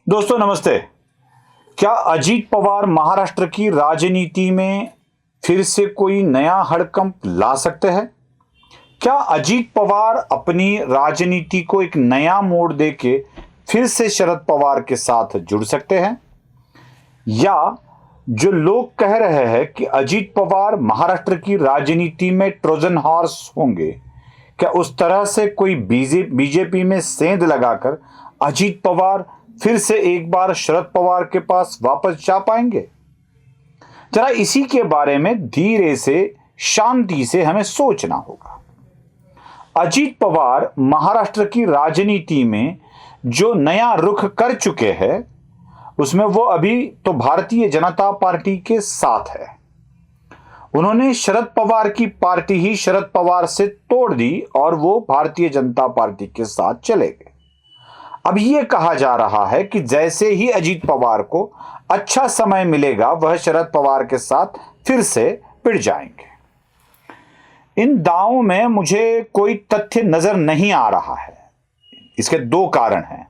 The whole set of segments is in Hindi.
दोस्तों नमस्ते। क्या अजीत पवार महाराष्ट्र की राजनीति में फिर से कोई नया हड़कंप ला सकते हैं? क्या अजीत पवार अपनी राजनीति को एक नया मोड़ देके फिर से शरद पवार के साथ जुड़ सकते हैं? या जो लोग कह रहे हैं कि अजीत पवार महाराष्ट्र की राजनीति में ट्रोजन हॉर्स होंगे, क्या उस तरह से कोई बीजेपी में सेंध लगाकर अजीत पवार फिर से एक बार शरद पवार के पास वापस जा पाएंगे? जरा इसी के बारे में धीरे से शांति से हमें सोचना होगा। अजीत पवार महाराष्ट्र की राजनीति में जो नया रुख कर चुके हैं उसमें वो अभी तो भारतीय जनता पार्टी के साथ है। उन्होंने शरद पवार की पार्टी ही शरद पवार से तोड़ दी और वो भारतीय जनता पार्टी के साथ चले गए। अब यह कहा जा रहा है कि जैसे ही अजीत पवार को अच्छा समय मिलेगा वह शरद पवार के साथ फिर से भिड़ जाएंगे। इन दावों में मुझे कोई तथ्य नजर नहीं आ रहा है। इसके दो कारण हैं।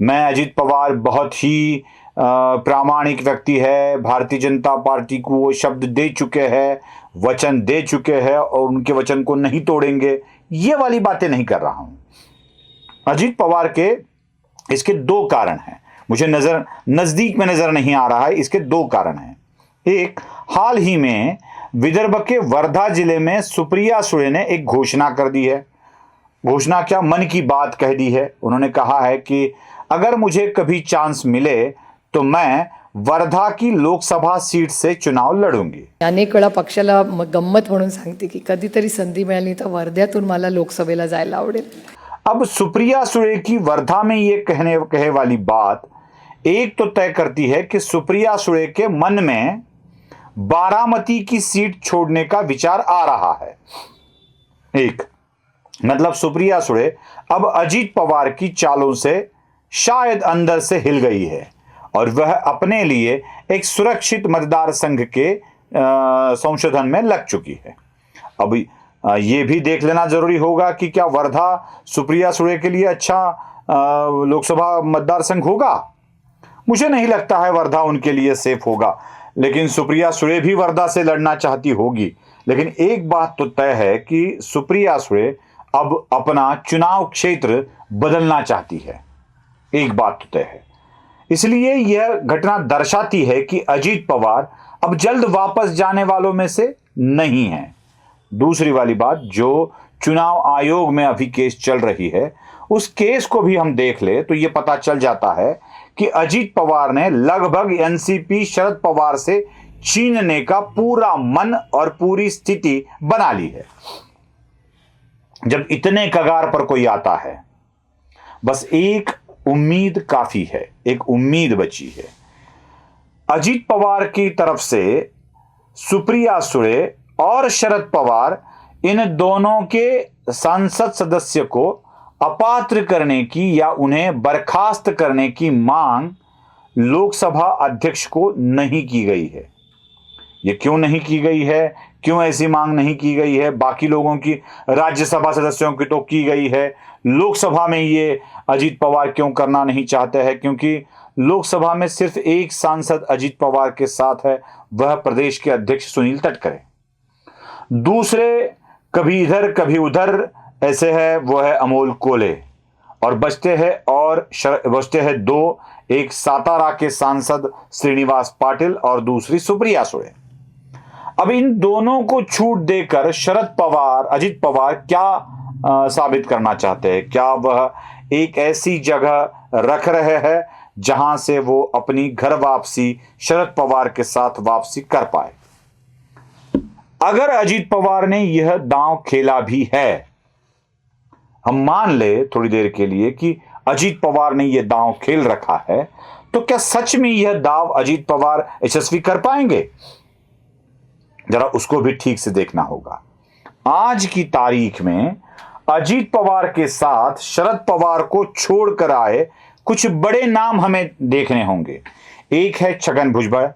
मैं अजीत पवार बहुत ही प्रामाणिक व्यक्ति है, भारतीय जनता पार्टी को वो शब्द दे चुके हैं, वचन दे चुके हैं और उनके वचन को नहीं तोड़ेंगे, ये वाली बातें नहीं कर रहा हूं। अजीत पवार के इसके दो कारण हैं। मुझे नजदीक में नजर नहीं आ रहा है। इसके दो कारण हैं। एक, हाल ही में विदर्भ के वर्धा जिले में सुप्रिया सुळे ने एक घोषणा कर दी है। घोषणा क्या, मन की बात कह दी है। उन्होंने कहा है कि अगर मुझे कभी चांस मिले तो मैं वर्धा की लोकसभा सीट से चुनाव लढूंगी। अनेक वेळा पक्षाला गंमत म्हणून सांगते की कधीतरी संधी मिळाली तर वर्ध्यातून मला लोकसभेला जायला आवडेल। अब सुप्रिया सुळे की वर्धा में ये कहे वाली बात एक तो तय करती है कि सुप्रिया सुळे के मन में बारामती की सीट छोड़ने का विचार आ रहा है। एक मतलब सुप्रिया सुळे अब अजीत पवार की चालों से शायद अंदर से हिल गई है और वह अपने लिए एक सुरक्षित मतदार संघ के संशोधन में लग चुकी है। अब ये भी देख लेना जरूरी होगा कि क्या वर्धा सुप्रिया सुळे के लिए अच्छा लोकसभा मतदार संघ होगा। मुझे नहीं लगता है वर्धा उनके लिए सेफ होगा, लेकिन सुप्रिया सुळे भी वर्धा से लड़ना चाहती होगी। लेकिन एक बात तो तय है कि सुप्रिया सुळे अब अपना चुनाव क्षेत्र बदलना चाहती है। एक बात तो तय है। इसलिए यह घटना दर्शाती है कि अजीत पवार अब जल्द वापस जाने वालों में से नहीं है। दूसरी वाली बात, जो चुनाव आयोग में अभी केस चल रही है, उस केस को भी हम देख ले तो यह पता चल जाता है कि अजीत पवार ने लगभग एनसीपी शरद पवार से छीनने का पूरा मन और पूरी स्थिति बना ली है। जब इतने कगार पर कोई आता है, बस एक उम्मीद काफी है, एक उम्मीद बची है। अजीत पवार की तरफ से सुप्रिया सुळे और शरद पवार इन दोनों के संसद सदस्य को अपात्र करने की या उन्हें बर्खास्त करने की मांग लोकसभा अध्यक्ष को नहीं की गई है। ये क्यों नहीं की गई है, क्यों ऐसी मांग नहीं की गई है? बाकी लोगों की, राज्यसभा सदस्यों की तो की गई है। लोकसभा में ये अजीत पवार क्यों करना नहीं चाहते हैं? क्योंकि लोकसभा में सिर्फ एक सांसद अजीत पवार के साथ है, वह प्रदेश के अध्यक्ष सुनील तटकरे। दूसरे कभी इधर कभी उधर ऐसे है, वो है अमोल कोले। और बचते हैं दो, एक सातारा के सांसद श्रीनिवास पाटिल और दूसरी सुप्रिया सुळे। अब इन दोनों को छूट देकर अजीत पवार क्या साबित करना चाहते हैं? क्या वह एक ऐसी जगह रख रहे हैं जहां से वो अपनी घर वापसी शरद पवार के साथ वापसी कर पाए? अगर अजीत पवार ने यह दांव खेला भी है, हम मान ले थोड़ी देर के लिए कि अजीत पवार ने यह दांव खेल रखा है, तो क्या सच में यह दांव अजीत पवार यशस्वी कर पाएंगे? जरा उसको भी ठीक से देखना होगा। आज की तारीख में अजीत पवार के साथ शरद पवार को छोड़कर आए कुछ बड़े नाम हमें देखने होंगे। एक है छगन भुजबळ,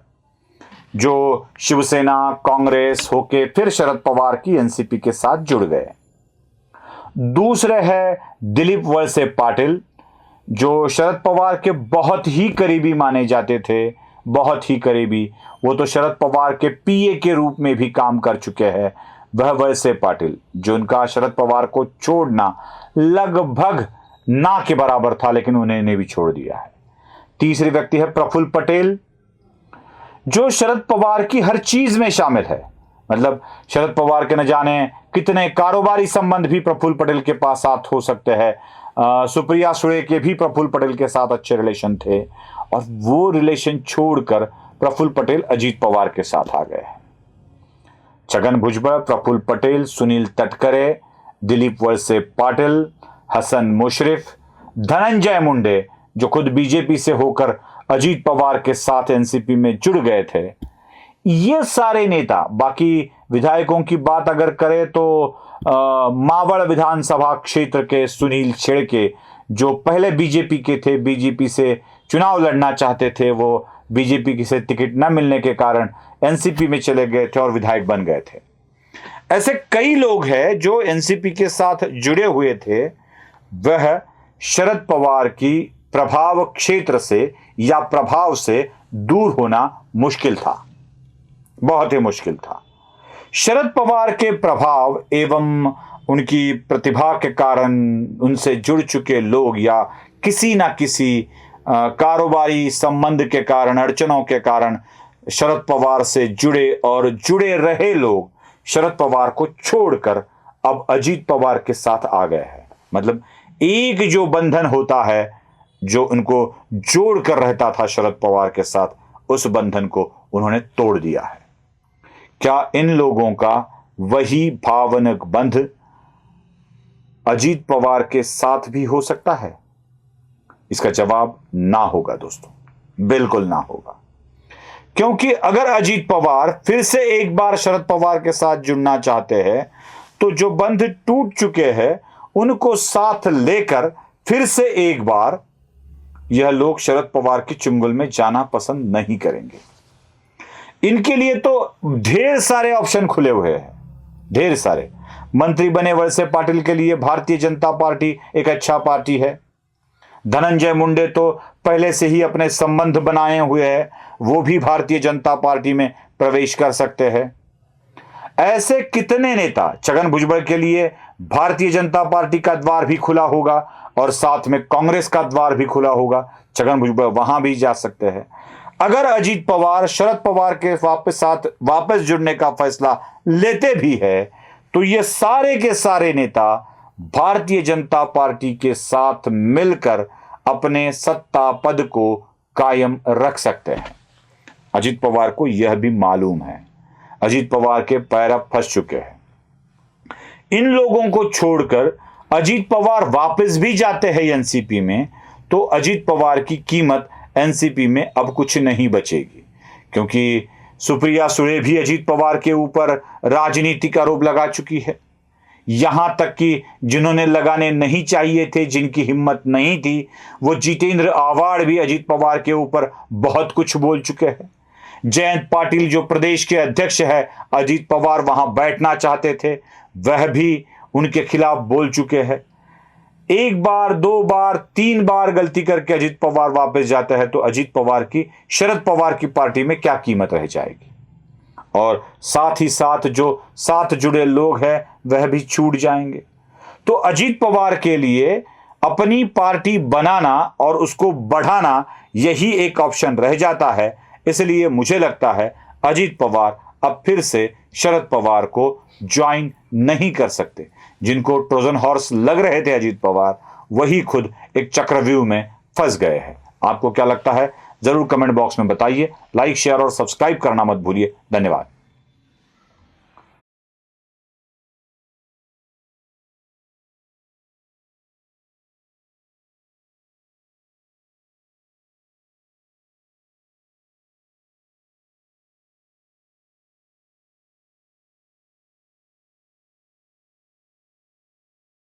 जो शिवसेना कांग्रेस होके फिर शरद पवार की एनसीपी के साथ जुड़ गए। दूसरे है दिलीप वळसे पाटिल, जो शरद पवार के बहुत ही करीबी माने जाते थे, बहुत ही करीबी, वो तो शरद पवार के पीए के रूप में भी काम कर चुके हैं, वह वलसे पाटिल, जो उनका शरद पवार को छोड़ना लगभग ना के बराबर था, लेकिन उन्होंने भी छोड़ दिया है। तीसरी व्यक्ति है प्रफुल्ल पटेल, जो शरद पवार की हर चीज में शामिल है। मतलब शरद पवार के न जाने कितने कारोबारी संबंध भी प्रफुल्ल पटेल के पास साथ हो सकते हैं। सुप्रिया सुळे के भी प्रफुल्ल पटेल के साथ अच्छे रिलेशन थे, और वो रिलेशन छोड़कर प्रफुल्ल पटेल अजीत पवार के साथ आ गए। छगन भुजबल, प्रफुल्ल पटेल, सुनील तटकरे, दिलीप वलसे पाटिल, हसन मुशर्रफ, धनंजय मुंडे, जो खुद बीजेपी से होकर अजीत पवार के साथ एनसीपी में जुड़ गए थे, ये सारे नेता, बाकी विधायकों की बात अगर करें तो मावड़ विधानसभा क्षेत्र के सुनील छेड़के, जो पहले बीजेपी के थे, बीजेपी से चुनाव लड़ना चाहते थे, वो बीजेपी से टिकट न मिलने के कारण एनसीपी में चले गए थे और विधायक बन गए थे। ऐसे कई लोग हैं जो एनसीपी के साथ जुड़े हुए थे, वह शरद पवार की प्रभाव क्षेत्र से या प्रभाव से दूर होना मुश्किल था, बहुत ही मुश्किल था। शरद पवार के प्रभाव एवं उनकी प्रतिभा के कारण उनसे जुड़ चुके लोग या किसी ना किसी कारोबारी संबंध के कारण, अड़चनों के कारण शरद पवार से जुड़े और जुड़े रहे लोग शरद पवार को छोड़कर अब अजीत पवार के साथ आ गए हैं। मतलब एक जो बंधन होता है जो उनको जोड़कर रहता था शरद पवार के साथ, उस बंधन को उन्होंने तोड़ दिया है। क्या इन लोगों का वही भावनिक बंध अजीत पवार के साथ भी हो सकता है? इसका जवाब ना होगा दोस्तों, बिल्कुल ना होगा। क्योंकि अगर अजीत पवार फिर से एक बार शरद पवार के साथ जुड़ना चाहते हैं, तो जो बंध टूट चुके हैं उनको साथ लेकर फिर से एक बार यह लोग शरद पवार की चुंगल में जाना पसंद नहीं करेंगे। इनके लिए तो ढेर सारे ऑप्शन खुले हुए हैं, ढेर सारे। मंत्री बने वलसे पाटिल के लिए भारतीय जनता पार्टी एक अच्छा पार्टी है। धनंजय मुंडे तो पहले से ही अपने संबंध बनाए हुए हैं, वो भी भारतीय जनता पार्टी में प्रवेश कर सकते हैं। ऐसे कितने नेता, छगन भुजबल के लिए भारतीय जनता पार्टी का द्वार भी खुला होगा और साथ में कांग्रेस का द्वार भी खुला होगा, छगन भुजबल वहां भी जा सकते हैं। अगर अजीत पवार शरद पवार के वापस जुड़ने का फैसला लेते भी है, तो ये सारे के सारे नेता भारतीय जनता पार्टी के साथ मिलकर अपने सत्ता पद को कायम रख सकते हैं। अजीत पवार को यह भी मालूम है, अजीत पवार के पैर अब फंस चुके हैं। इन लोगों को छोड़कर अजीत पवार वापस भी जाते हैं एनसीपी में, तो अजीत पवार की कीमत एनसीपी में अब कुछ नहीं बचेगी, क्योंकि सुप्रिया सुळे भी अजीत पवार के ऊपर राजनीतिक आरोप लगा चुकी है। यहां तक कि जिन्होंने लगाने नहीं चाहिए थे, जिनकी हिम्मत नहीं थी, वो जितेंद्र आव्हाड भी अजीत पवार के ऊपर बहुत कुछ बोल चुके हैं। जयंत पाटिल जो प्रदेश के अध्यक्ष है, अजीत पवार वहां बैठना चाहते थे, वह भी उनके खिलाफ बोल चुके हैं। एक बार, दो बार, तीन बार गलती करके अजीत पवार वापस जाते हैं, तो अजीत पवार की, शरद पवार की पार्टी में क्या कीमत रह जाएगी? और साथ ही साथ जो साथ जुड़े लोग हैं वह भी छूट जाएंगे। तो अजीत पवार के लिए अपनी पार्टी बनाना और उसको बढ़ाना यही एक ऑप्शन रह जाता है। इसलिए मुझे लगता है अजीत पवार अब फिर से शरद पवार को ज्वाइन नहीं कर सकते। जिनको ट्रोजन हॉर्स लग रहे थे अजीत पवार, वही खुद एक चक्रव्यूह में फंस गए हैं। आपको क्या लगता है? जरूर कमेंट बॉक्स में बताइए। लाइक, शेयर और सब्सक्राइब करना मत भूलिए। धन्यवाद।